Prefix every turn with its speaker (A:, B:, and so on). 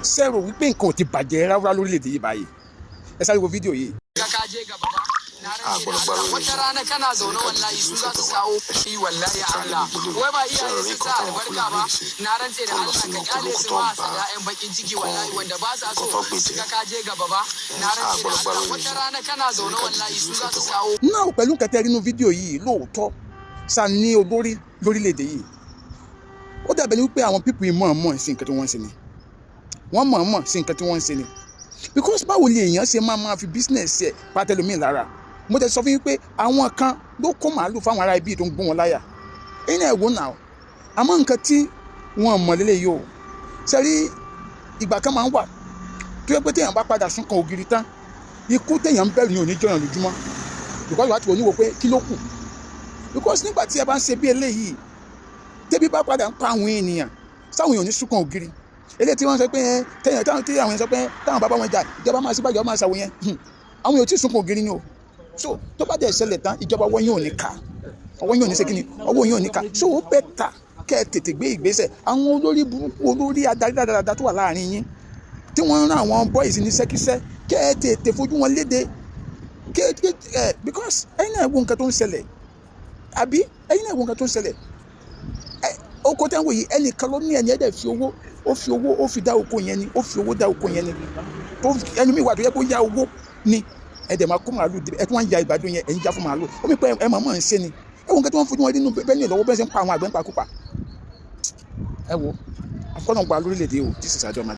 A: sẹ́rò wípé nǹkan ò ti bàjẹ́ rárá lórílẹ̀‐èdè yìí báyìí ẹ sáré wo fídíò yìí.
B: wata rana kana zaune wallahi su za su kawo shi wallahi Allah wai ba iyaye su sa albarka ba na rantse da Allah ka kyale su ba sa ƴaƴan bakin ciki wallahi wanda ba sa so su ga ka je gaba ba na rantse da Allah wata rana kana zaune wallahi su za su kawo.
A: náà pẹ̀lú kẹtẹ́ nínú fídíò yìí lóòótọ́ sa ní olórí lórílẹ̀‐èdè yìí ó dàbẹ̀ ní wípé àwọn pípù mọ̀ọ́mọ̀ sí nǹkan tí wọ́n ń ṣe ni wọ́n mọ̀ọ́mọ̀ sí nǹkan tí wọ́n ń ṣe ni because báwo lè èèyàn ṣe máa fi business ẹ̀ pátẹ́lómi lára mo tẹ̀ sọ fún yín pé àwọn kan ló kó màálù fáwọn ará ibi tó ń gbó wọn láyà ẹ̀yin náà wò náà àmọ́ nǹkan tí wọ́n mọ̀ lélẹ̀ yìí o sẹ́rí ìgbà kan máa ń wà tó yẹ pé téèyàn bá padà sún kan ògiri tán ikú téèyàn ń bẹ̀rù ní òní jọyàn lójúmọ́ because wàá ti wò ní wo pé kí ló kù because nígbà tí ẹ bá ń ṣe bí eléyìí tẹ́bí bá padà ń pa àwọn ènìyàn sáwọn èèyàn ní sún kan ògiri eléyìí tí wọ́n sọ pé téèyàn táwọn èèyàn sọ pé táwọn bàbá wọn jà ìjọba máa síbàjọ́ máa ṣàwọn yẹn àwọn èèyàn tí sún kan ògiri ni o so tó bá dẹ̀ ṣẹlẹ̀ tán ìjọba ọwọ́ yín ò ní ká ọwọ́ yín ò ní ṣe kíni ọwọ́ yín ò ní ká so ó bẹ̀ ta kẹ́ ẹ tètè gbé ìgbésẹ̀ àwọn olórí burúkú olórí adarí dáadáa tó wà láàrin yín tí wọ́n ń rán àwọn boys ní sẹ́kísẹ́ kẹ́ ẹ tètè fojú wọn léde because ẹ̀yin náà wo nǹkan tó ń ṣẹlẹ̀ àbí ẹ̀yin náà wo nǹkan tó ń ṣẹlẹ̀ oko tẹ́ ń wò yìí ẹnìkan ló ní ẹni ẹ̀dẹ̀ fi owó ó fi dá oko yẹn ni ó fi owó dá oko yẹn ni tó ẹni mi wà tó yẹ kó yá owó ni ẹ̀dẹ̀ máa kó màálù ẹ̀ tí wọ́n ń ya ìgbàdo yẹn ẹ̀yin já fún màálù ó mi pẹ́ ẹ̀ máa mọ̀ ń ṣe ni ẹ̀ wo nǹkan tí wọ́n fojú wọn nínú bẹ́ẹ̀ ní ìlọ́wọ́ bẹ́ẹ̀ ṣe ń pa àwọn àgbẹ̀ ń pa kópa ẹ̀ wo àkọ́nà gba lórílẹ̀‐èdè o tí sì ṣàjọ máa.